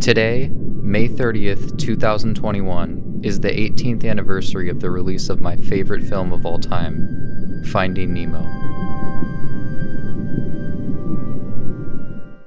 Today, May 30th, 2021, is the 18th anniversary of the release of my favorite film of all time, Finding Nemo.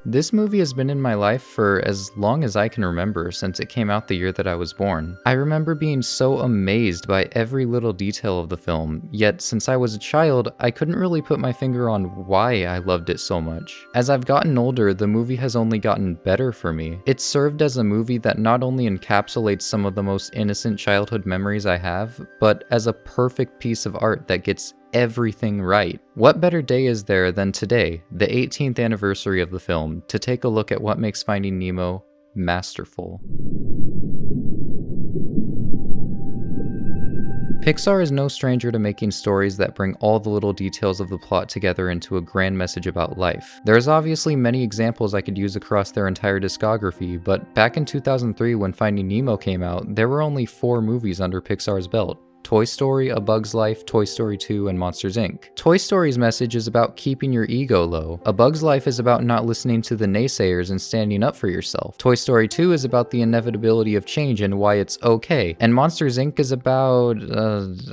This movie has been in my life for as long as I can remember, since it came out the year that I was born. I remember being so amazed by every little detail of the film, yet since I was a child, I couldn't really put my finger on why I loved it so much. As I've gotten older, the movie has only gotten better for me. It served as a movie that not only encapsulates some of the most innocent childhood memories I have, but as a perfect piece of art that gets everything right. What better day is there than today, the 18th anniversary of the film, to take a look at what makes Finding Nemo masterful. Pixar is no stranger to making stories that bring all the little details of the plot together into a grand message about life. There's obviously many examples I could use across their entire discography, but back in 2003 when Finding Nemo came out, there were only 4 movies under Pixar's belt. Toy Story, A Bug's Life, Toy Story 2, and Monsters, Inc. Toy Story's message is about keeping your ego low. A Bug's Life is about not listening to the naysayers and standing up for yourself. Toy Story 2 is about the inevitability of change and why it's okay. And Monsters, Inc. is about,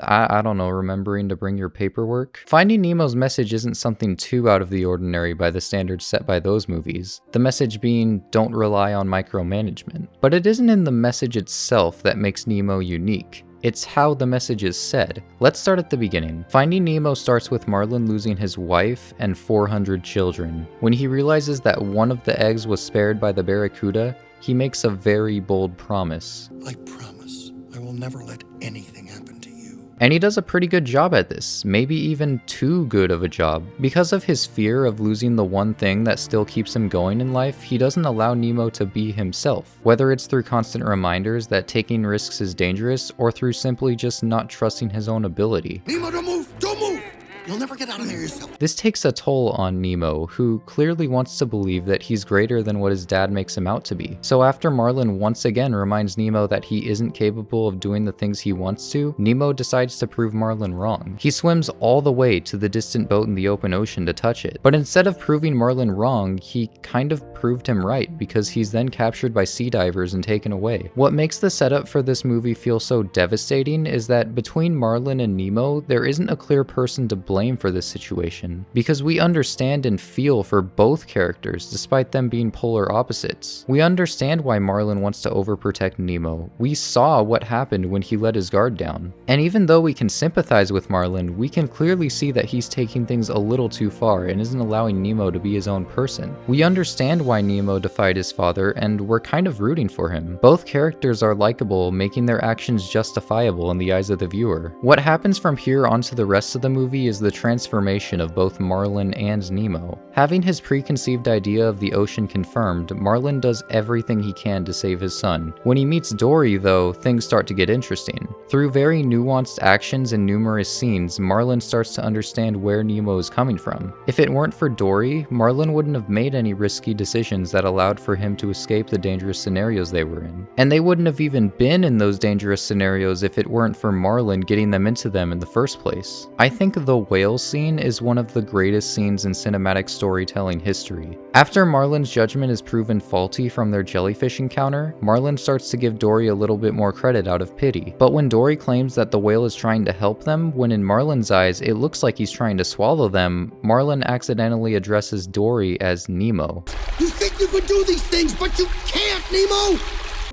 I don't know, remembering to bring your paperwork? Finding Nemo's message isn't something too out of the ordinary by the standards set by those movies. The message being, don't rely on micromanagement. But it isn't in the message itself that makes Nemo unique. It's how the message is said. Let's start at the beginning. Finding Nemo starts with Marlin losing his wife and 400 children. When he realizes that one of the eggs was spared by the barracuda, he makes a very bold promise. I promise I will never let anything happen to you. And he does a pretty good job at this, maybe even too good of a job. Because of his fear of losing the one thing that still keeps him going in life, he doesn't allow Nemo to be himself. Whether it's through constant reminders that taking risks is dangerous, or through simply just not trusting his own ability. Nemo, don't move! Don't move! You'll never get out of there yourself. This takes a toll on Nemo, who clearly wants to believe that he's greater than what his dad makes him out to be. So after Marlin once again reminds Nemo that he isn't capable of doing the things he wants to, Nemo decides to prove Marlin wrong. He swims all the way to the distant boat in the open ocean to touch it. But instead of proving Marlin wrong, he kind of proved him right, because he's then captured by sea divers and taken away. What makes the setup for this movie feel so devastating is that between Marlin and Nemo, there isn't a clear person to blame for this situation, because we understand and feel for both characters despite them being polar opposites. We understand why Marlin wants to overprotect Nemo. We saw what happened when he let his guard down. And even though we can sympathize with Marlin, we can clearly see that he's taking things a little too far and isn't allowing Nemo to be his own person. We understand why Nemo defied his father, and we're kind of rooting for him. Both characters are likable, making their actions justifiable in the eyes of the viewer. What happens from here onto the rest of the movie is the transformation of both Marlin and Nemo. Having his preconceived idea of the ocean confirmed, Marlin does everything he can to save his son. When he meets Dory, though, things start to get interesting. Through very nuanced actions and numerous scenes, Marlin starts to understand where Nemo is coming from. If it weren't for Dory, Marlin wouldn't have made any risky decisions that allowed for him to escape the dangerous scenarios they were in. And they wouldn't have even been in those dangerous scenarios if it weren't for Marlin getting them into them in the first place. I think the whale scene is one of the greatest scenes in cinematic storytelling history. After Marlin's judgment is proven faulty from their jellyfish encounter, Marlin starts to give Dory a little bit more credit out of pity. But when Dory claims that the whale is trying to help them, when in Marlin's eyes it looks like he's trying to swallow them, Marlin accidentally addresses Dory as Nemo. You think you could do these things, but you can't, Nemo!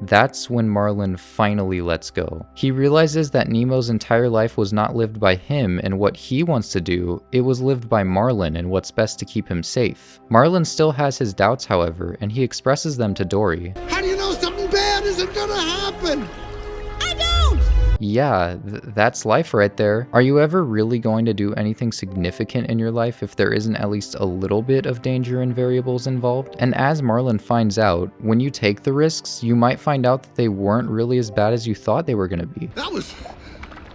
That's when Marlin finally lets go. He realizes that Nemo's entire life was not lived by him and what he wants to do, it was lived by Marlin and what's best to keep him safe. Marlin still has his doubts, however, and he expresses them to Dory. How do you know something bad isn't gonna happen? I don't! Yeah, that's life right there. Are you ever really going to do anything significant in your life if there isn't at least a little bit of danger and variables involved? And as Marlin finds out, when you take the risks, you might find out that they weren't really as bad as you thought they were gonna be. That was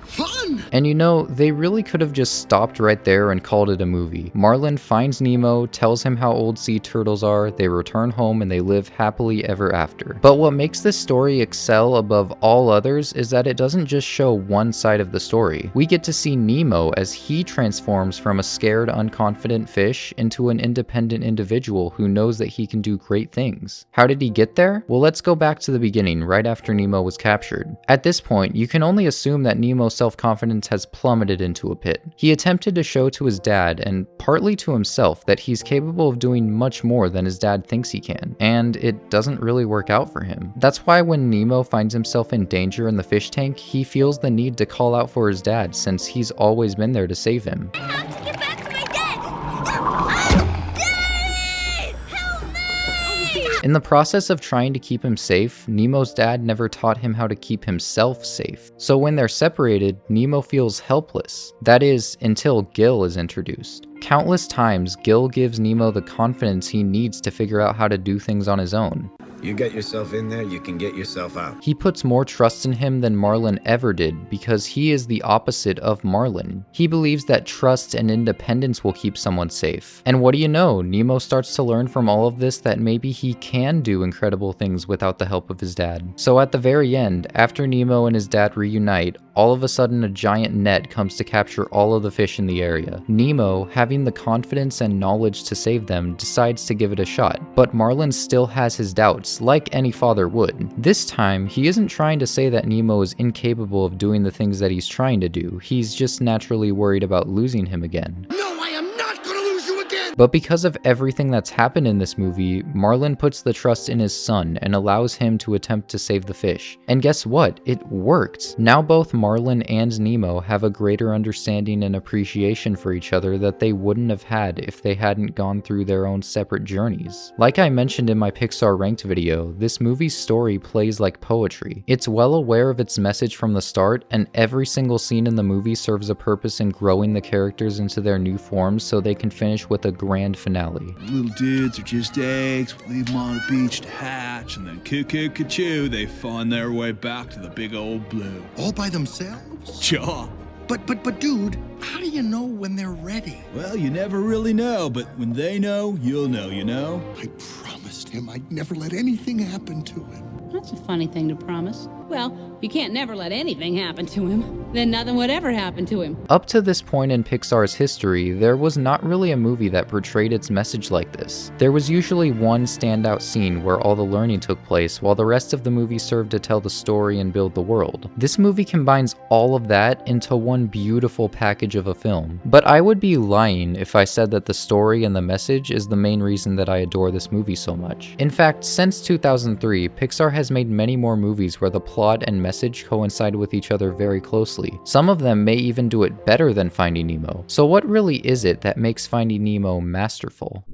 fun! done? And you know, they really could have just stopped right there and called it a movie. Marlin finds Nemo, tells him how old sea turtles are, they return home, and they live happily ever after. But what makes this story excel above all others is that it doesn't just show one side of the story. We get to see Nemo as he transforms from a scared, unconfident fish into an independent individual who knows that he can do great things. How did he get there? Well, let's go back to the beginning, right after Nemo was captured. At this point, you can only assume that Nemo's self-confidence has plummeted into a pit. He attempted to show to his dad, and partly to himself, that he's capable of doing much more than his dad thinks he can, and it doesn't really work out for him. That's why when Nemo finds himself in danger in the fish tank, he feels the need to call out for his dad since he's always been there to save him. I have to get back to my dad! Oh, Daddy! Help me! In the process of trying to keep him safe, Nemo's dad never taught him how to keep himself safe. So when they're separated, Nemo feels helpless. That is, until Gil is introduced. Countless times, Gil gives Nemo the confidence he needs to figure out how to do things on his own. You get yourself in there, you can get yourself out. He puts more trust in him than Marlin ever did because he is the opposite of Marlin. He believes that trust and independence will keep someone safe. And what do you know, Nemo starts to learn from all of this that maybe he can do incredible things without the help of his dad. So at the very end, after Nemo and his dad reunite, all of a sudden a giant net comes to capture all of the fish in the area. Nemo, having the confidence and knowledge to save them, decides to give it a shot. But Marlin still has his doubts, like any father would. This time, he isn't trying to say that Nemo is incapable of doing the things that he's trying to do. He's just naturally worried about losing him again. No, I am not gonna lose you again! But because of everything that's happened in this movie, Marlin puts the trust in his son and allows him to attempt to save the fish. And guess what? It worked. Now both Marlin and Nemo have a greater understanding and appreciation for each other that they wouldn't have had if they hadn't gone through their own separate journeys. Like I mentioned in my Pixar Ranked video, this movie's story plays like poetry. It's well aware of its message from the start, and every single scene in the movie serves a purpose in growing the characters into their new forms so they can finish with a grand finale. Little dudes are just eggs, we leave them on a beach to hatch, and then cuckoo-ca-choo, they find their way back to the big old blue. All by themselves? Sure. But dude, how do you know when they're ready? Well, you never really know, but when they know, you'll know, you know? I promised him I'd never let anything happen to him. That's a funny thing to promise. Well, you can't never let anything happen to him. Then nothing would ever happen to him. Up to this point in Pixar's history, there was not really a movie that portrayed its message like this. There was usually one standout scene where all the learning took place, while the rest of the movie served to tell the story and build the world. This movie combines all of that into one beautiful package of a film. But I would be lying if I said that the story and the message is the main reason that I adore this movie so much. In fact, since 2003, Pixar has made many more movies where the plot and message coincide with each other very closely. Some of them may even do it better than Finding Nemo. So what really is it that makes Finding Nemo masterful?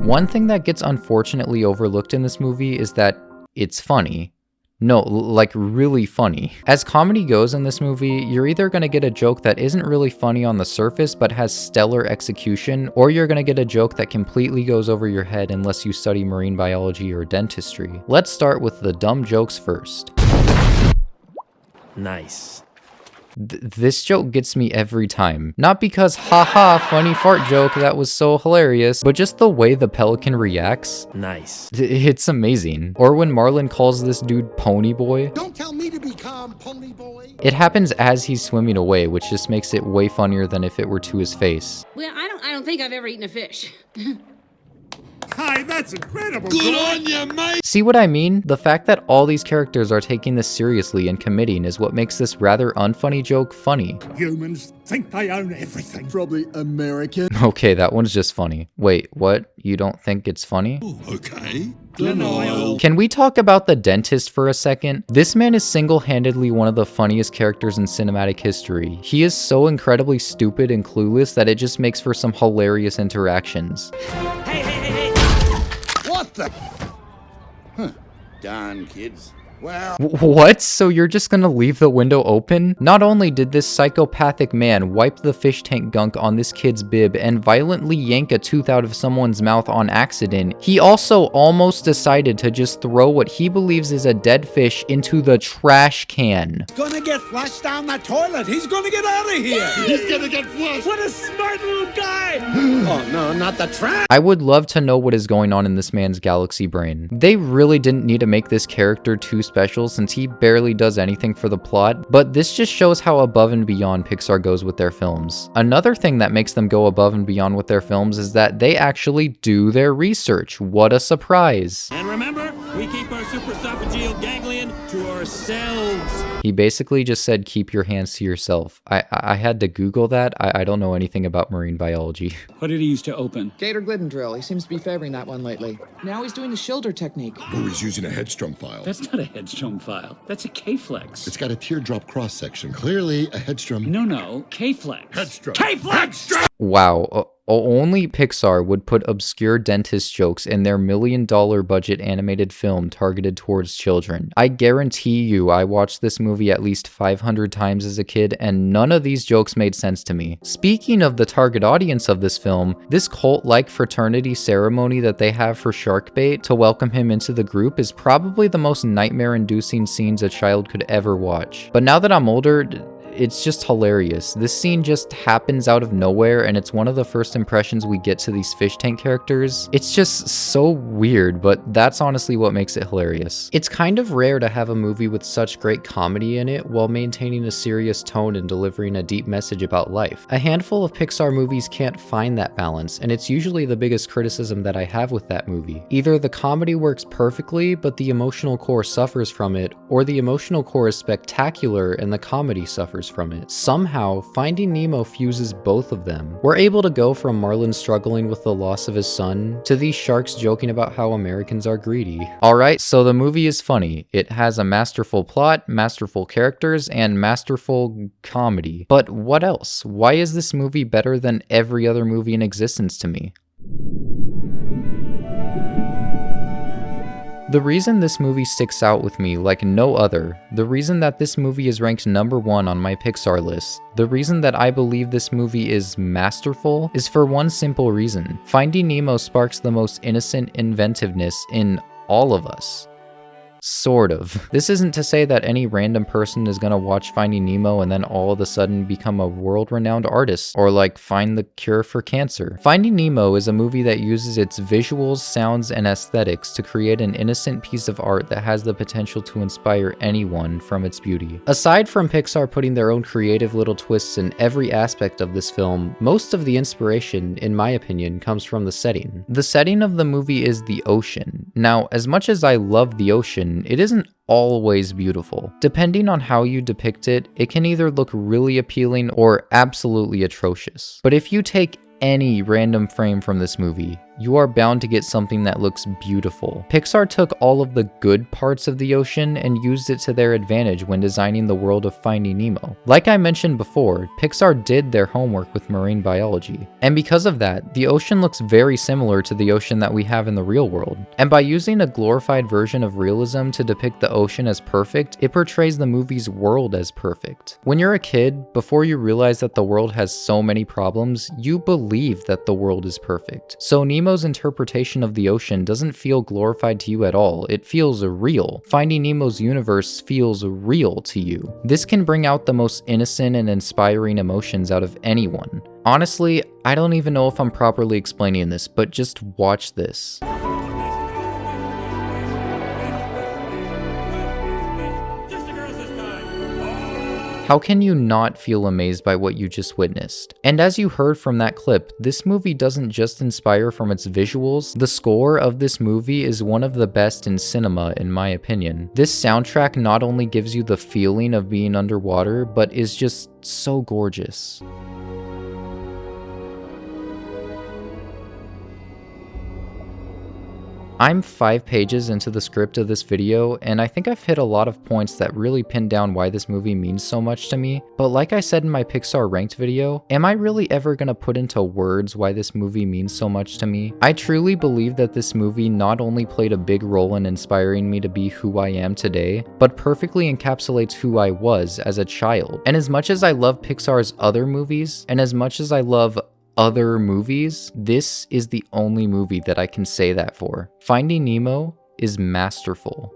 One thing that gets unfortunately overlooked in this movie is that it's funny. No, like really funny. As comedy goes in this movie, you're either gonna get a joke that isn't really funny on the surface but has stellar execution, or you're gonna get a joke that completely goes over your head unless you study marine biology or dentistry. Let's start with the dumb jokes first. Nice. This joke gets me every time. Not because haha funny fart joke that was so hilarious, but just the way the pelican reacts. Nice. It's amazing. Or when Marlin calls this dude Pony Boy. Don't tell me to be calm, pony boy. It happens as he's swimming away, which just makes it way funnier than if it were to his face. Well, I don't think I've ever eaten a fish. Hi, that's incredible. Good on you, mate. See what I mean? The fact that all these characters are taking this seriously and committing is what makes this rather unfunny joke funny. Humans think they own everything. Probably American. Okay, that one's just funny. Wait, what? You don't think it's funny? Okay. Denial. Can we talk about the dentist for a second? This man is single-handedly one of the funniest characters in cinematic history. He is so incredibly stupid and clueless that it just makes for some hilarious interactions. What the? Huh. Darn kids. Well, What? So you're just gonna leave the window open? Not only did this psychopathic man wipe the fish tank gunk on this kid's bib and violently yank a tooth out of someone's mouth on accident, he also almost decided to just throw what he believes is a dead fish into the trash can. Gonna get flushed down the toilet. He's gonna get out of here. he's gonna get flushed. What a smart little guy. Oh, no, not the trash. I would love to know what is going on in this man's galaxy brain. They really didn't need to make this character too special since he barely does anything for the plot, but this just shows how above and beyond Pixar goes with their films. Another thing that makes them go above and beyond with their films is that they actually do their research. What a surprise. And remember, we keep our supraesophageal ganglion to ourselves. He basically just said, keep your hands to yourself. I had to Google that. I don't know anything about marine biology. What did he use to open? Gator Glidden drill. He seems to be favoring that one lately. Now he's doing the Schilder technique. Oh, he's using a headstrom file. That's not a headstrom file. That's a K-flex. It's got a teardrop cross-section. Clearly a headstrom. No, K-flex. Headstrom. K-flex! Wow. Only Pixar would put obscure dentist jokes in their $1 million budget animated film targeted towards children. I guarantee you I watched this movie at least 500 times as a kid and none of these jokes made sense to me. Speaking of the target audience of this film, this cult-like fraternity ceremony that they have for Sharkbait to welcome him into the group is probably the most nightmare-inducing scenes a child could ever watch. But now that I'm older, it's just hilarious. This scene just happens out of nowhere and it's one of the first impressions we get to these fish tank characters. It's just so weird, but that's honestly what makes it hilarious. It's kind of rare to have a movie with such great comedy in it while maintaining a serious tone and delivering a deep message about life. A handful of Pixar movies can't find that balance, and it's usually the biggest criticism that I have with that movie. Either the comedy works perfectly, but the emotional core suffers from it, or the emotional core is spectacular and the comedy suffers from it. Somehow, Finding Nemo fuses both of them. We're able to go from Marlin struggling with the loss of his son to these sharks joking about how Americans are greedy. Alright, so the movie is funny. It has a masterful plot, masterful characters, and masterful comedy. But what else? Why is this movie better than every other movie in existence to me? The reason this movie sticks out with me like no other, the reason that this movie is ranked #1 on my Pixar list, the reason that I believe this movie is masterful is for one simple reason. Finding Nemo sparks the most innocent inventiveness in all of us. Sort of. This isn't to say that any random person is gonna watch Finding Nemo and then all of a sudden become a world-renowned artist, or like find the cure for cancer. Finding Nemo is a movie that uses its visuals, sounds, and aesthetics to create an innocent piece of art that has the potential to inspire anyone from its beauty. Aside from Pixar putting their own creative little twists in every aspect of this film, most of the inspiration, in my opinion, comes from the setting. The setting of the movie is the ocean. Now, as much as I love the ocean, it isn't always beautiful. Depending on how you depict it, it can either look really appealing or absolutely atrocious. But if you take any random frame from this movie, you are bound to get something that looks beautiful. Pixar took all of the good parts of the ocean and used it to their advantage when designing the world of Finding Nemo. Like I mentioned before, Pixar did their homework with marine biology. And because of that, the ocean looks very similar to the ocean that we have in the real world. And by using a glorified version of realism to depict the ocean as perfect, it portrays the movie's world as perfect. When you're a kid, before you realize that the world has so many problems, you believe that the world is perfect. So Nemo's interpretation of the ocean doesn't feel glorified to you at all, it feels real. Finding Nemo's universe feels real to you. This can bring out the most innocent and inspiring emotions out of anyone. Honestly, I don't even know if I'm properly explaining this, but just watch this. How can you not feel amazed by what you just witnessed? And as you heard from that clip, this movie doesn't just inspire from its visuals, the score of this movie is one of the best in cinema in my opinion. This soundtrack not only gives you the feeling of being underwater, but is just so gorgeous. I'm 5 pages into the script of this video, and I think I've hit a lot of points that really pin down why this movie means so much to me, but like I said in my Pixar ranked video, am I really ever gonna put into words why this movie means so much to me? I truly believe that this movie not only played a big role in inspiring me to be who I am today, but perfectly encapsulates who I was as a child. And as much as I love Pixar's other movies, and as much as I love other movies, this is the only movie that I can say that for. Finding Nemo is masterful.